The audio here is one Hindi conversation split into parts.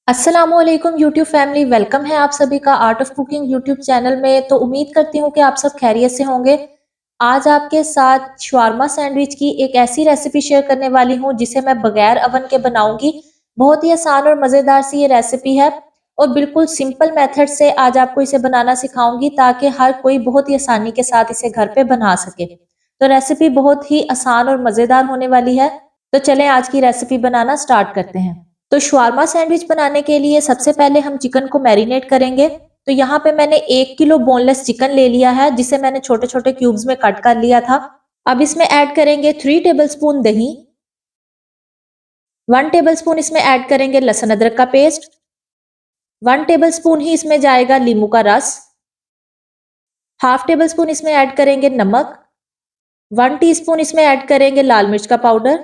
अस्सलामुअलैकुम यूट्यूब फैमिली, वेलकम है आप सभी का art of cooking YouTube channel में। तो उम्मीद करती हूँ कि आप सब खैरियत से होंगे। आज आपके साथ शवारमा सैंडविच की एक ऐसी रेसिपी शेयर करने वाली हूँ जिसे मैं बगैर अवन के बनाऊंगी। बहुत ही आसान और मज़ेदार सी ये रेसिपी है और बिल्कुल सिंपल मेथड से आज आपको इसे बनाना सिखाऊंगी ताकि हर कोई बहुत ही आसानी के साथ इसे घर पे बना सके। तो रेसिपी बहुत ही आसान और मज़ेदार होने वाली है। तो चलें आज की रेसिपी बनाना स्टार्ट करते हैं। तो शवारमा सैंडविच बनाने के लिए सबसे पहले हम चिकन को मैरिनेट करेंगे। तो यहाँ पे मैंने 1 किलो बोनलेस चिकन ले लिया है जिसे मैंने छोटे छोटे क्यूब्स में कट कर लिया था। अब इसमें ऐड करेंगे 3 टेबलस्पून दही, 1 टेबलस्पून इसमें ऐड करेंगे लहसुन अदरक का पेस्ट, 1 टेबलस्पून ही इसमें जाएगा नींबू का रस, ½ टेबलस्पून इसमें ऐड करेंगे नमक, 1 टीस्पून इसमें ऐड करेंगे लाल मिर्च का पाउडर,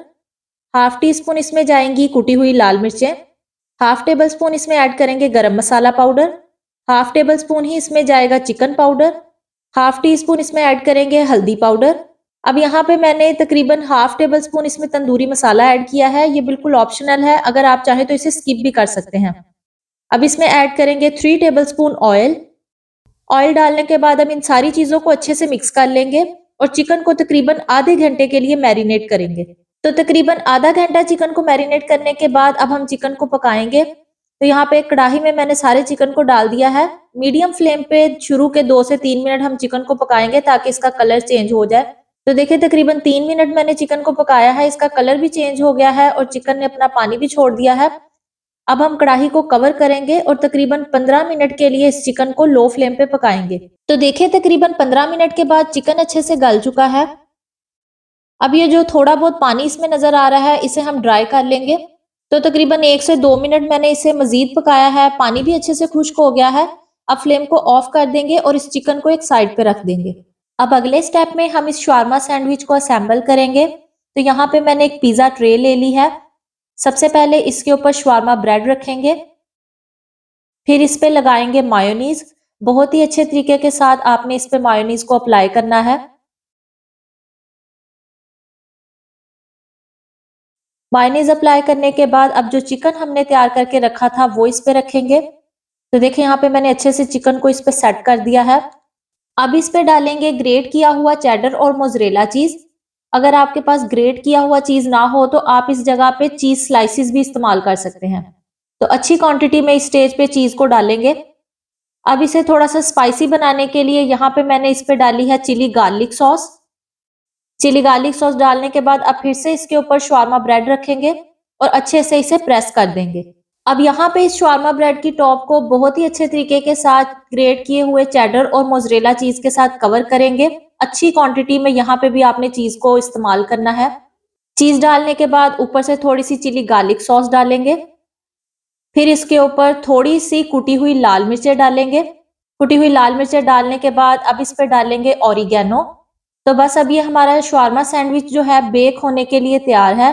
½ टीस्पून इसमें जाएंगी कुटी हुई लाल मिर्चें, ½ टेबलस्पून इसमें ऐड करेंगे गरम मसाला पाउडर, ½ टेबलस्पून ही इसमें जाएगा चिकन पाउडर, ½ टीस्पून इसमें ऐड करेंगे हल्दी पाउडर। अब यहाँ पे मैंने तकरीबन ½ टेबलस्पून इसमें तंदूरी मसाला ऐड किया है, ये बिल्कुल ऑप्शनल है, अगर आप चाहें तो इसे स्किप भी कर सकते हैं। अब इसमें ऐड करेंगे 3 टेबलस्पून ऑयल। ऑयल डालने के बाद अब इन सारी चीजों को अच्छे से मिक्स कर लेंगे और चिकन को तकरीबन आधे घंटे के लिए मैरिनेट करेंगे। तो तकरीबन आधा घंटा चिकन को मैरिनेट करने के बाद अब हम चिकन को पकाएंगे। तो यहाँ पे एक कढ़ाई में मैंने सारे चिकन को डाल दिया है। मीडियम फ्लेम पे शुरू के 2 से 3 मिनट हम चिकन को पकाएंगे ताकि इसका कलर चेंज हो जाए। तो देखिए तकरीबन 3 मिनट मैंने चिकन को पकाया है, इसका कलर भी चेंज हो गया है और चिकन ने अपना पानी भी छोड़ दिया है। अब हम कढ़ाई को कवर करेंगे और तकरीबन 15 मिनट के लिए इस चिकन को लो फ्लेम पे पकाएंगे। तो देखिए तकरीबन 15 मिनट के बाद चिकन अच्छे से गल चुका है। अब ये जो थोड़ा बहुत पानी इसमें नजर आ रहा है इसे हम ड्राई कर लेंगे। तो तकरीबन 1 से 2 मिनट मैंने इसे मजीद पकाया है, पानी भी अच्छे से खुश्क हो गया है। अब फ्लेम को ऑफ कर देंगे और इस चिकन को एक साइड पे रख देंगे। अब अगले स्टेप में हम इस शवारमा सैंडविच को असेंबल करेंगे। तो यहाँ पे मैंने एक पिज्जा ट्रे ले ली है। सबसे पहले इसके ऊपर शवारमा ब्रेड रखेंगे, फिर इस पे लगाएंगे मायोनीज। बहुत ही अच्छे तरीके के साथ आपने इस पे मायोनीज को अप्लाई करना है। मायोनीज अप्लाई करने के बाद अब जो चिकन हमने तैयार करके रखा था वो इस पे रखेंगे। तो देखिए यहाँ पे मैंने अच्छे से चिकन को इस पे सेट कर दिया है। अब इस पे डालेंगे ग्रेट किया हुआ चेडर और मोज़रेला चीज। अगर आपके पास ग्रेट किया हुआ चीज ना हो तो आप इस जगह पे चीज स्लाइसिस भी इस्तेमाल कर सकते हैं। तो अच्छी क्वांटिटी में इस स्टेज पे चीज को डालेंगे। अब इसे थोड़ा सा स्पाइसी बनाने के लिए यहाँ पे मैंने इस पे डाली है chilli garlic sauce. Chilli garlic sauce डालने के बाद अब फिर से इसके ऊपर शवारमा ब्रेड रखेंगे और अच्छे से इसे प्रेस कर देंगे। अब यहाँ पे इस शवारमा ब्रेड की टॉप को बहुत ही अच्छे तरीके के साथ ग्रेट किए हुए चेडर और मोज़रेला चीज के साथ कवर करेंगे। अच्छी क्वांटिटी में यहाँ पे भी आपने चीज को इस्तेमाल करना है। चीज डालने के बाद ऊपर से थोड़ी सी चिली गार्लिक सॉस डालेंगे, फिर इसके ऊपर थोड़ी सी कुटी हुई लाल मिर्चें डालेंगे। कुटी हुई लाल मिर्चें डालने के बाद अब इस पे डालेंगे ऑरिगेनो। तो बस अब ये हमारा शवारमा सैंडविच जो है बेक होने के लिए तैयार है।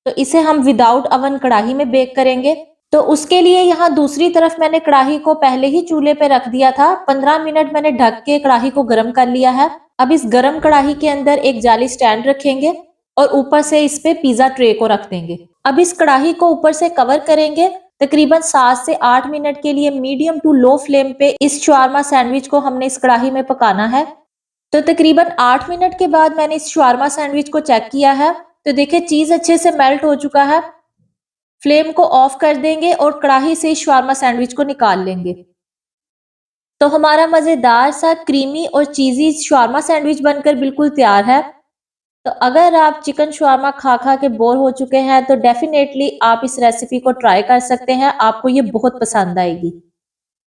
तो इसे हम विदाउट अवन कढ़ाई में बेक करेंगे। तो उसके लिए यहाँ दूसरी तरफ मैंने कढ़ाई को पहले ही चूल्हे पे रख दिया था। 15 मिनट मैंने ढक के कढ़ाई को गर्म कर लिया है। अब इस गर्म कढ़ाई के अंदर एक जाली स्टैंड रखेंगे और ऊपर से इस पे पिज्जा ट्रे को रख देंगे। अब इस कढ़ाई को ऊपर से कवर करेंगे। तकरीबन 7 से 8 मिनट के लिए मीडियम टू लो फ्लेम पे इस शवारमा सैंडविच को हमने इस कढ़ाई में पकाना है। तो तकरीबन 8 मिनट के बाद मैंने इस शवारमा सैंडविच को चेक किया है। तो देखिए चीज अच्छे से मेल्ट हो चुका है। फ्लेम को ऑफ कर देंगे और कढ़ाई से इस शवारमा सैंडविच को निकाल लेंगे। तो हमारा मजेदार सा क्रीमी और चीजी शवारमा सैंडविच बनकर बिल्कुल तैयार है। तो अगर आप चिकन शवारमा खा खा के बोर हो चुके हैं तो डेफिनेटली आप इस रेसिपी को ट्राई कर सकते हैं, आपको ये बहुत पसंद आएगी।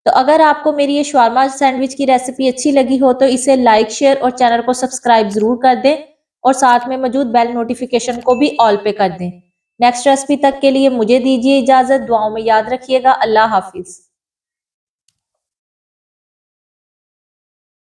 तो अगर आपको मेरी ये शवारमा सैंडविच की रेसिपी अच्छी लगी हो तो इसे लाइक शेयर और चैनल को सब्सक्राइब जरूर कर दें और साथ में मौजूद बेल नोटिफिकेशन को भी ऑल पे कर दें। नेक्स्ट रेसिपी तक के लिए मुझे दीजिए इजाजत। दुआओं में याद रखिएगा। अल्लाह हाफिज।